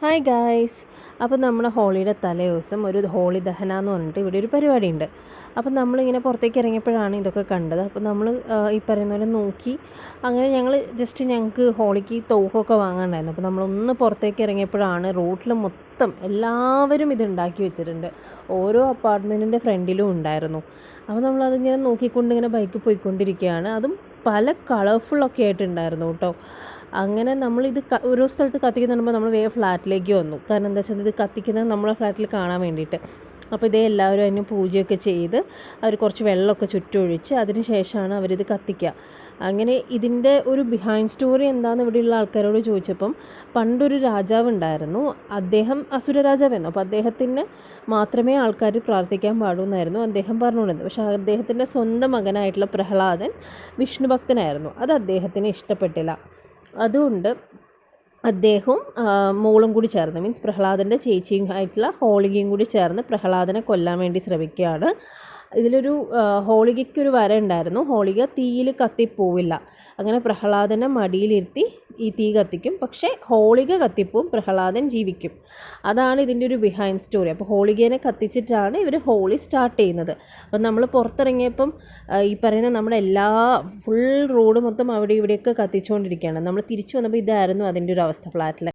Hi guys. അപ്പോൾ നമ്മുടെ ഹോളിയുടെ തലേ ദിവസം ഒരു ഹോളി ദഹന എന്ന് പറഞ്ഞിട്ട് ഇവിടെ ഒരു പരിപാടിയുണ്ട്. അപ്പം നമ്മളിങ്ങനെ പുറത്തേക്ക് ഇറങ്ങിയപ്പോഴാണ് ഇതൊക്കെ കണ്ടത്. അപ്പോൾ നമ്മൾ ഈ പറയുന്ന പോലെ നോക്കി അങ്ങനെ ഞങ്ങൾക്ക് ഹോളിക്ക് തോക്കൊക്കെ വാങ്ങാനുണ്ടായിരുന്നു. അപ്പോൾ നമ്മളൊന്ന് പുറത്തേക്ക് ഇറങ്ങിയപ്പോഴാണ് റോഡിൽ മൊത്തം എല്ലാവരും ഇത് ഉണ്ടാക്കി വെച്ചിട്ടുണ്ട്. ഓരോ അപ്പാർട്ട്മെൻറ്റിൻ്റെ ഫ്രണ്ടിലും ഉണ്ടായിരുന്നു. അപ്പോൾ നമ്മളതിങ്ങനെ നോക്കിക്കൊണ്ട് ഇങ്ങനെ ബൈക്ക് പോയിക്കൊണ്ടിരിക്കുകയാണ്. അതും പല കളർഫുള്ളൊക്കെ ആയിട്ടുണ്ടായിരുന്നു കേട്ടോ. അങ്ങനെ നമ്മളിത് ഓരോ സ്ഥലത്ത് കത്തിക്കുന്ന കാണുമ്പോൾ നമ്മൾ വേഗം ഫ്ലാറ്റിലേക്ക് വന്നു. കാരണം എന്താ വെച്ചാൽ ഇത് കത്തിക്കുന്നത് നമ്മളെ ഫ്ലാറ്റിൽ കാണാൻ വേണ്ടിയിട്ട്. അപ്പോൾ ഇതേ എല്ലാവരും അതിന് പൂജയൊക്കെ ചെയ്ത് അവർ കുറച്ച് വെള്ളമൊക്കെ ചുറ്റൊഴിച്ച് അതിന് ശേഷമാണ് അവരിത് കത്തിക്കുക. അങ്ങനെ ഇതിൻ്റെ ഒരു ബിഹൈൻഡ് സ്റ്റോറി എന്താണെന്ന് ഇവിടെയുള്ള ആൾക്കാരോട് ചോദിച്ചപ്പം പണ്ടൊരു രാജാവ് ഉണ്ടായിരുന്നു. അദ്ദേഹം അസുര രാജാവായിരുന്നു. അപ്പോൾ അദ്ദേഹത്തിന് മാത്രമേ ആൾക്കാർ പ്രാർത്ഥിക്കാൻ പാടൂ എന്നായിരുന്നു അദ്ദേഹം പറഞ്ഞുകൊണ്ടിരുന്നത്. പക്ഷേ അദ്ദേഹത്തിൻ്റെ സ്വന്തം മകനായിട്ടുള്ള പ്രഹ്ലാദൻ വിഷ്ണു ഭക്തനായിരുന്നു. അത് അദ്ദേഹത്തിന് ഇഷ്ടപ്പെട്ടില്ല. അതുകൊണ്ട് അദ്ദേഹവും മോളും കൂടി ചേർന്ന് മീൻസ് പ്രഹ്ലാദൻ്റെ ചേച്ചിയും ആയിട്ടുള്ള ഹോളികയും കൂടി ചേർന്ന് പ്രഹ്ലാദനെ കൊല്ലാൻ വേണ്ടി ശ്രമിക്കുകയാണ്. ഇതിലൊരു ഹോളികയ്ക്കൊരു വര ഉണ്ടായിരുന്നു. ഹോളിക തീയിൽ കത്തിപ്പോവില്ല. അങ്ങനെ പ്രഹ്ലാദനെ മടിയിലിരുത്തി ഈ തീ കത്തിക്കും. പക്ഷേ ഹോളിക കത്തിപ്പോവും, പ്രഹ്ലാദൻ ജീവിക്കും. അതാണ് ഇതിൻ്റെ ഒരു ബിഹൈൻഡ് സ്റ്റോറി. അപ്പോൾ ഹോളികേനെ കത്തിച്ചിട്ടാണ് ഇവർ ഹോളി സ്റ്റാർട്ട് ചെയ്യുന്നത്. അപ്പം നമ്മൾ പുറത്തിറങ്ങിയപ്പം ഈ പറയുന്ന നമ്മുടെ എല്ലാ ഫുൾ റോഡ് മൊത്തം അവിടെ ഇവിടെയൊക്കെ കത്തിച്ചുകൊണ്ടിരിക്കുകയാണ്. നമ്മൾ തിരിച്ചു വന്നപ്പോൾ ഇതായിരുന്നു അതിൻ്റെ ഒരു അവസ്ഥ ഫ്ലാറ്റിൽ.